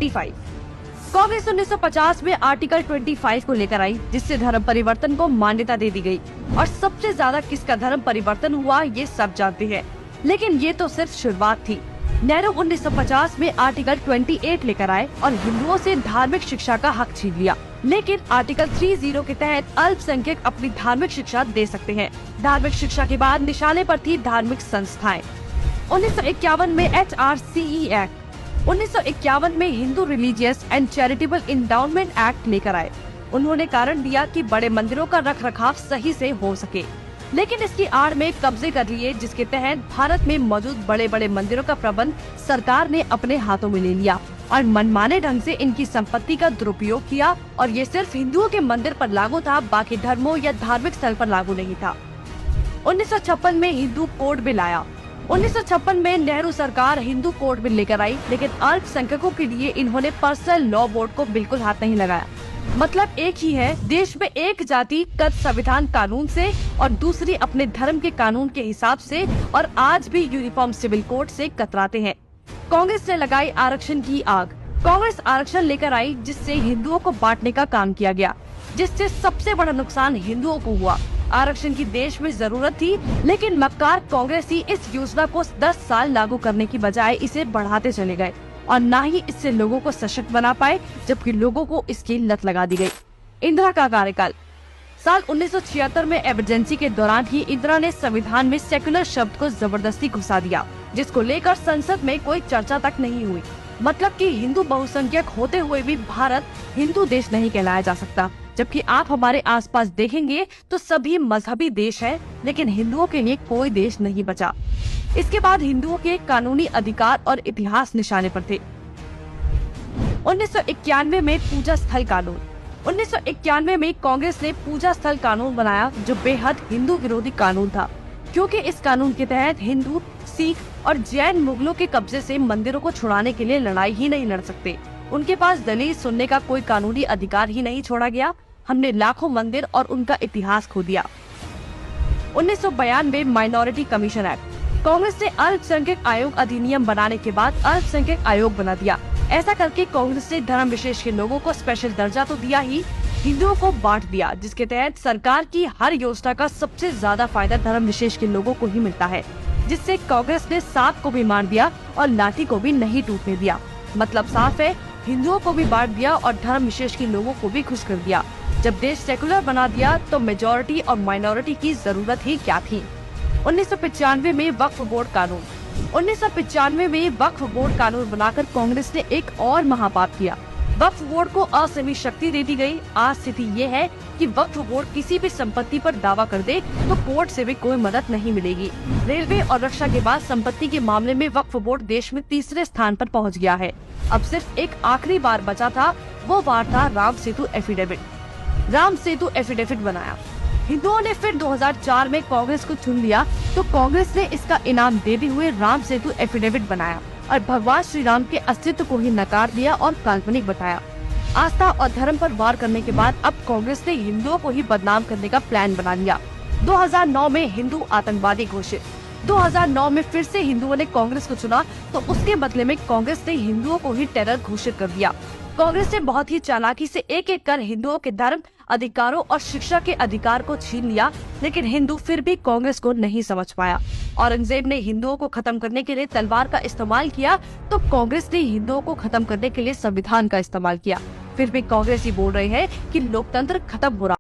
25। कांग्रेस 1950 में आर्टिकल 25 को लेकर आई, जिससे धर्म परिवर्तन को मान्यता दे दी गई। और सबसे ज्यादा किसका धर्म परिवर्तन हुआ ये सब जानते हैं, लेकिन ये तो सिर्फ शुरुआत थी। नेहरू 1950 में आर्टिकल 28 लेकर आए और हिंदुओं से धार्मिक शिक्षा का हक छीन लिया। लेकिन आर्टिकल 30 के तहत अल्पसंख्यक अपनी धार्मिक शिक्षा दे सकते हैं। धार्मिक शिक्षा के बाद निशाने पर थी धार्मिक संस्थाएं। 1951 में HRCE एक्ट, 1951 में Hindu religious and charitable endowment act लेकर आए। उन्होंने कारण दिया कि बड़े मंदिरों का रखरखाव सही से हो सके, लेकिन इसकी आड़ में कब्जे कर लिए, जिसके तहत भारत में मौजूद बड़े बड़े मंदिरों का प्रबंध सरकार ने अपने हाथों में ले लिया और मनमाने ढंग से इनकी संपत्ति का दुरुपयोग किया। और ये सिर्फ हिंदुओं के मंदिर पर लागू था, बाकी धर्मों या धार्मिक स्थल पर लागू नहीं था। 1956 में हिंदू कोड बिल आया। 1956 में नेहरू सरकार हिंदू कोड बिल लेकर आई, लेकिन अल्पसंख्यकों के लिए इन्होंने पर्सनल लॉ बोर्ड को बिल्कुल हाथ नहीं लगाया। मतलब एक ही है, देश में एक जाति कद संविधान कानून से और दूसरी अपने धर्म के कानून के हिसाब से, और आज भी यूनिफॉर्म सिविल कोड से कतराते हैं। कांग्रेस ने लगाई आरक्षण की आग। कांग्रेस आरक्षण लेकर आई, जिससे हिंदुओं को बांटने का काम किया गया, जिससे सबसे बड़ा नुकसान हिंदुओं को हुआ। आरक्षण की देश में जरूरत थी, लेकिन मक्कार कांग्रेसी इस योजना को 10 साल लागू करने की बजाय इसे बढ़ाते चले गए और न ही इससे लोगों को सशक्त बना पाए, जबकि लोगों को इसकी लत लगा दी गई। इंदिरा का कार्यकाल। साल 1976 में इमरजेंसी के दौरान ही इंदिरा ने संविधान में सेक्युलर शब्द को जबरदस्ती घुसा दिया, जिसको लेकर संसद में कोई चर्चा तक नहीं हुई। मतलब कि हिंदू बहुसंख्यक होते हुए भी भारत हिंदू देश नहीं कहलाया जा सकता। जबकि आप हमारे आसपास देखेंगे तो सभी मजहबी देश हैं, लेकिन हिंदुओं के लिए कोई देश नहीं बचा। इसके बाद हिंदुओं के कानूनी अधिकार और इतिहास निशाने पर थे। 1991 में पूजा स्थल कानून। 1991 में कांग्रेस ने पूजा स्थल कानून बनाया, जो बेहद हिंदू विरोधी कानून था, क्योंकि इस कानून के तहत हिंदू, सिख और जैन मुगलों के कब्जे से मंदिरों को छुड़ाने के लिए लड़ाई ही नहीं लड़ सकते। उनके पास दलील सुनने का कोई कानूनी अधिकार ही नहीं छोड़ा गया। हमने लाखों मंदिर और उनका इतिहास खो दिया। 1992 माइनॉरिटी कमीशन एक्ट। कांग्रेस ने अल्पसंख्यक आयोग अधिनियम बनाने के बाद अल्पसंख्यक आयोग बना दिया। ऐसा करके कांग्रेस ने धर्म विशेष के लोगों को स्पेशल दर्जा तो दिया ही, हिंदुओं को बांट दिया, जिसके तहत सरकार की हर योजना का सबसे ज्यादा फायदा धर्म विशेष के लोगों को ही मिलता है, जिससे कांग्रेस ने सांप को भी मार दिया और लाठी को भी नहीं टूटने दिया। मतलब साफ है, हिंदुओं को भी बांट दिया और धर्म विशेष के लोगों को भी खुश कर दिया। जब देश सेकुलर बना दिया तो मेजॉरिटी और माइनॉरिटी की जरूरत ही क्या थी। 1995 में वक्फ बोर्ड कानून। 1995 में वक्फ बोर्ड कानून बनाकर कांग्रेस ने एक और महापाप किया। वक्फ बोर्ड को असीमित शक्ति दे दी गई। आज स्थिति ये है कि वक्फ बोर्ड किसी भी संपत्ति पर दावा कर दे तो कोर्ट से भी कोई मदद नहीं मिलेगी। रेलवे और रक्षा के बाद संपत्ति के मामले में वक्फ बोर्ड देश में तीसरे स्थान पर पहुंच गया है। अब सिर्फ एक आखिरी बार बचा था, वो बार था राम सेतु एफिडेविट। राम सेतु एफिडेविट बनाया। हिंदुओं ने फिर 2004 में कांग्रेस को चुन लिया, तो कांग्रेस ने इसका इनाम देते हुए राम सेतु एफिडेविट बनाया और भगवान श्री राम के अस्तित्व को ही नकार दिया और काल्पनिक बताया। आस्था और धर्म पर वार करने के बाद अब कांग्रेस ने हिंदुओं को ही बदनाम करने का प्लान बना लिया। 2009 में हिंदू आतंकवादी घोषित। 2009 में फिर से हिंदुओं ने कांग्रेस को चुना, तो उसके बदले में कांग्रेस ने हिंदुओं को ही टेरर घोषित कर दिया। कांग्रेस ने बहुत ही चालाकी से एक एक कर हिंदुओं के धर्म, अधिकारों और शिक्षा के अधिकार को छीन लिया, लेकिन हिंदू फिर भी कांग्रेस को नहीं समझ पाया। औरंगजेब ने हिंदुओं को खत्म करने के लिए तलवार का इस्तेमाल किया, तो कांग्रेस ने हिंदुओं को खत्म करने के लिए संविधान का इस्तेमाल किया। फिर भी कांग्रेस ही बोल रहे हैं कि लोकतंत्र खत्म हो रहा।